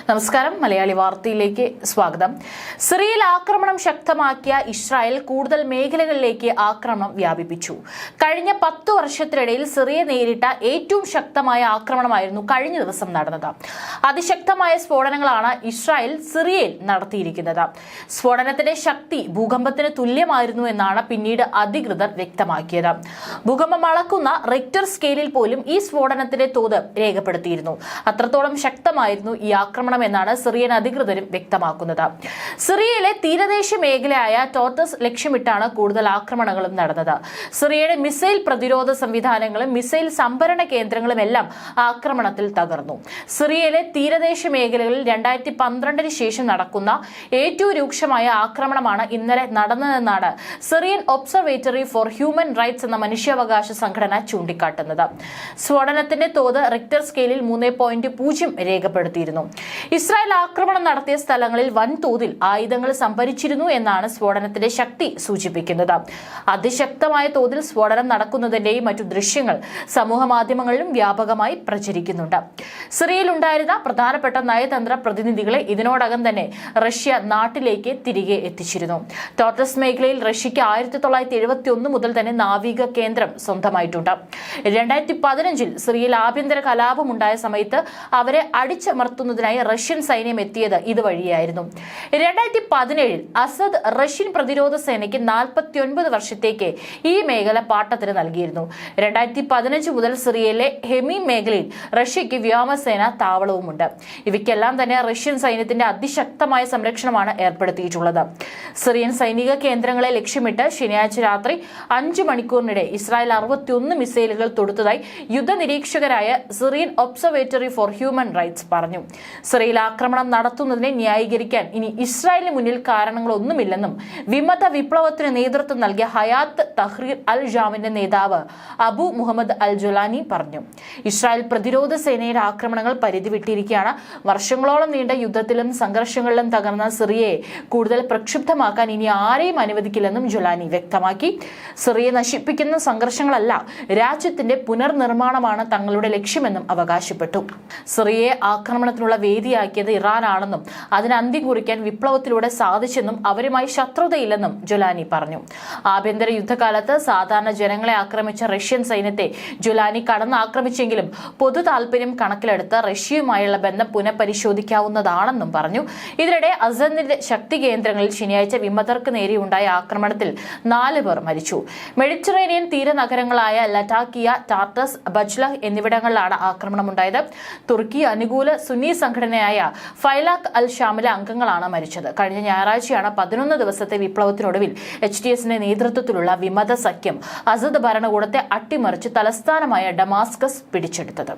നമസ്കാരം, മലയാളി വാർത്തയിലേക്ക് സ്വാഗതം. സിറിയയിൽ ആക്രമണം ശക്തമാക്കിയ ഇസ്രായേൽ കൂടുതൽ മേഖലകളിലേക്ക് ആക്രമണം വ്യാപിപ്പിച്ചു. കഴിഞ്ഞ 10 വർഷത്തിനിടയിൽ സിറിയ നേരിട്ട ഏറ്റവും ശക്തമായ ആക്രമണമായിരുന്നു കഴിഞ്ഞ ദിവസം നടന്നത്. അതിശക്തമായ സ്ഫോടനങ്ങളാണ് ഇസ്രായേൽ സിറിയയിൽ നടത്തിയിരിക്കുന്നത്. സ്ഫോടനത്തിന്റെ ശക്തി ഭൂകമ്പത്തിന് തുല്യമായിരുന്നു എന്നാണ് പിന്നീട് അധികൃതർ വ്യക്തമാക്കിയത്. ഭൂകമ്പം അളക്കുന്ന റിക്ടർ സ്കെയിലിൽ പോലും ഈ സ്ഫോടനത്തിന്റെ തോത് രേഖപ്പെടുത്തിയിരുന്നു. അത്രത്തോളം ശക്തമായിരുന്നു ഈ ആക്രമണം എന്നാണ് സിറിയൻ അധികൃതരും വ്യക്തമാക്കുന്നത്. സിറിയയിലെ തീരദേശ മേഖലയായ ടോർട്ടസ് ലക്ഷ്യമിട്ടാണ് കൂടുതൽ ആക്രമണങ്ങളും നടന്നത്. സിറിയയുടെ മിസൈൽ പ്രതിരോധ സംവിധാനങ്ങളും മിസൈൽ സംഭരണ കേന്ദ്രങ്ങളും എല്ലാം ആക്രമണത്തിൽ തകർന്നു. സിറിയയിലെ തീരദേശ മേഖലകളിൽ 2012 ശേഷം നടക്കുന്ന ഏറ്റവും രൂക്ഷമായ ആക്രമണമാണ് ഇന്നലെ നടന്നതെന്നാണ് Syrian observatory for human rights എന്ന മനുഷ്യാവകാശ സംഘടന ചൂണ്ടിക്കാട്ടുന്നത്. സ്ഫോടനത്തിന്റെ തോത് റിക്ടർ സ്കെയിലിൽ 3.0 രേഖപ്പെടുത്തിയിരുന്നു. ഇസ്രായേൽ ആക്രമണം നടത്തിയ സ്ഥലങ്ങളിൽ വൻതോതിൽ ആയുധങ്ങൾ സംഭരിച്ചിരുന്നു എന്നാണ് സ്ഫോടനത്തിന്റെ ശക്തി സൂചിപ്പിക്കുന്നത്. അതിശക്തമായ തോതിൽ സ്ഫോടനം നടക്കുന്നതിന്റെയും മറ്റു ദൃശ്യങ്ങൾ സമൂഹ മാധ്യമങ്ങളിലും വ്യാപകമായി പ്രചരിക്കുന്നുണ്ട്. സിറിയയിൽ ഉണ്ടായിരുന്ന പ്രധാനപ്പെട്ട നയതന്ത്ര പ്രതിനിധികളെ ഇതിനോടകം തന്നെ റഷ്യ നാട്ടിലേക്ക് തിരികെ എത്തിച്ചിരുന്നു. ടോർട്ടസ് മേഖലയിൽ റഷ്യയ്ക്ക് 1971 മുതൽ തന്നെ നാവിക കേന്ദ്രം സ്വന്തമായിട്ടുണ്ട്. 2015 സിറിയയിൽ ആഭ്യന്തര കലാപമുണ്ടായ സമയത്ത് അവരെ അടിച്ചമർത്തുന്നതിനായി റഷ്യൻ സൈന്യം എത്തിയത് ഇതുവഴിയായിരുന്നു. 2017 അസദ് റഷ്യൻ പ്രതിരോധ സേനയ്ക്ക് 49 വർഷത്തേക്ക് ഈ മേഖല പാട്ടത്തിന് നൽകിയിരുന്നു. 2015 മുതൽ സിറിയയിലെ ഹെമി മേഖലയിൽ റഷ്യയ്ക്ക് വ്യോമസേന താവളവുമുണ്ട്. ഇവയ്ക്കെല്ലാം തന്നെ റഷ്യൻ സൈന്യത്തിന്റെ അതിശക്തമായ സംരക്ഷണമാണ് ഏർപ്പെടുത്തിയിട്ടുള്ളത്. സിറിയൻ സൈനിക കേന്ദ്രങ്ങളെ ലക്ഷ്യമിട്ട് ശനിയാഴ്ച രാത്രി 5 മണിക്കൂറിനിടെ ഇസ്രായേൽ 61 മിസൈലുകൾ തൊടുത്തതായി യുദ്ധ നിരീക്ഷകരായ Syrian observatory for human rights പറഞ്ഞു. സിറിയയിൽ ആക്രമണം നടത്തുന്നതിനെ ന്യായീകരിക്കാൻ ഇനി ഇസ്രായേലിന് മുന്നിൽ കാരണങ്ങളൊന്നുമില്ലെന്നും വിമത വിപ്ലവത്തിന് നേതൃത്വം നൽകിയ ഹയാത്ത് തഹ്രീർ അൽ ഷാമിന്റെ നേതാവ് അബു മുഹമ്മദ് അൽ ജൊലാനി പറഞ്ഞു. ഇസ്രായേൽ പ്രതിരോധ സേനയുടെ ആക്രമണങ്ങൾ പരിധി വിട്ടിരിക്കുകയാണ്. വർഷങ്ങളോളം നീണ്ട യുദ്ധത്തിലും സംഘർഷങ്ങളിലും തകർന്ന സിറിയയെ കൂടുതൽ പ്രക്ഷുബ്ധമാക്കാൻ ഇനി ആരെയും അനുവദിക്കില്ലെന്നും ജൊലാനി വ്യക്തമാക്കി. സിറിയയെ നശിപ്പിക്കുന്ന സംഘർഷങ്ങളല്ല, രാജ്യത്തിന്റെ പുനർനിർമ്മാണമാണ് തങ്ങളുടെ ലക്ഷ്യമെന്നും അവകാശപ്പെട്ടു. സിറിയയെ ആക്രമണത്തിനുള്ള വേദിയാക്കിയത് ഇറാനാണെന്നും അതിന് അന്ത്യം കുറിക്കാൻ വിപ്ലവത്തിലൂടെ സാധിച്ചെന്നും അവരുമായി ശത്രുതയില്ലെന്നും ജൊലാനി പറഞ്ഞു. ആഭ്യന്തര യുദ്ധകാലത്ത് സാധാരണ ജനങ്ങളെ ആക്രമിച്ച റഷ്യൻ സൈന്യത്തെ ജൊലാനി കടന്നാക്രമിച്ചെങ്കിലും പൊതു താൽപര്യം കണക്കിലെടുത്ത് റഷ്യയുമായുള്ള ബന്ധം പുനഃപരിശോധിക്കാവുന്നതാണെന്നും പറഞ്ഞു. ഇതിനിടെ അസദിന്റെ ശക്തി കേന്ദ്രങ്ങളിൽ ശനിയാഴ്ച വിമതർക്ക് നേരെയുണ്ടായ ആക്രമണത്തിൽ 4 പേർ മരിച്ചു. മെഡിറ്ററേനിയൻ തീരനഗരങ്ങളായ ലറ്റാക്കിയ, ടാർട്ടസ്, ബജ്ലഹ് എന്നിവിടങ്ങളിലാണ് ആക്രമണമുണ്ടായത്. തുർക്കി അനുകൂല സുന്നി സംഘടനയായ ഫൈലാഖ് അൽ ഷാമിലെ അംഗങ്ങളാണ് മരിച്ചത്. കഴിഞ്ഞ ഞായറാഴ്ചയാണ് 11 ദിവസത്തെ വിപ്ലവത്തിനൊടുവിൽ HTSന്റെ നേതൃത്വത്തിലുള്ള വിമത സഖ്യം അസദ് ഭരണകൂടത്തെ അട്ടിമറിച്ച് തലസ്ഥാനമായ ഡമാസ്കസ് പിടിച്ചെടുത്തത്.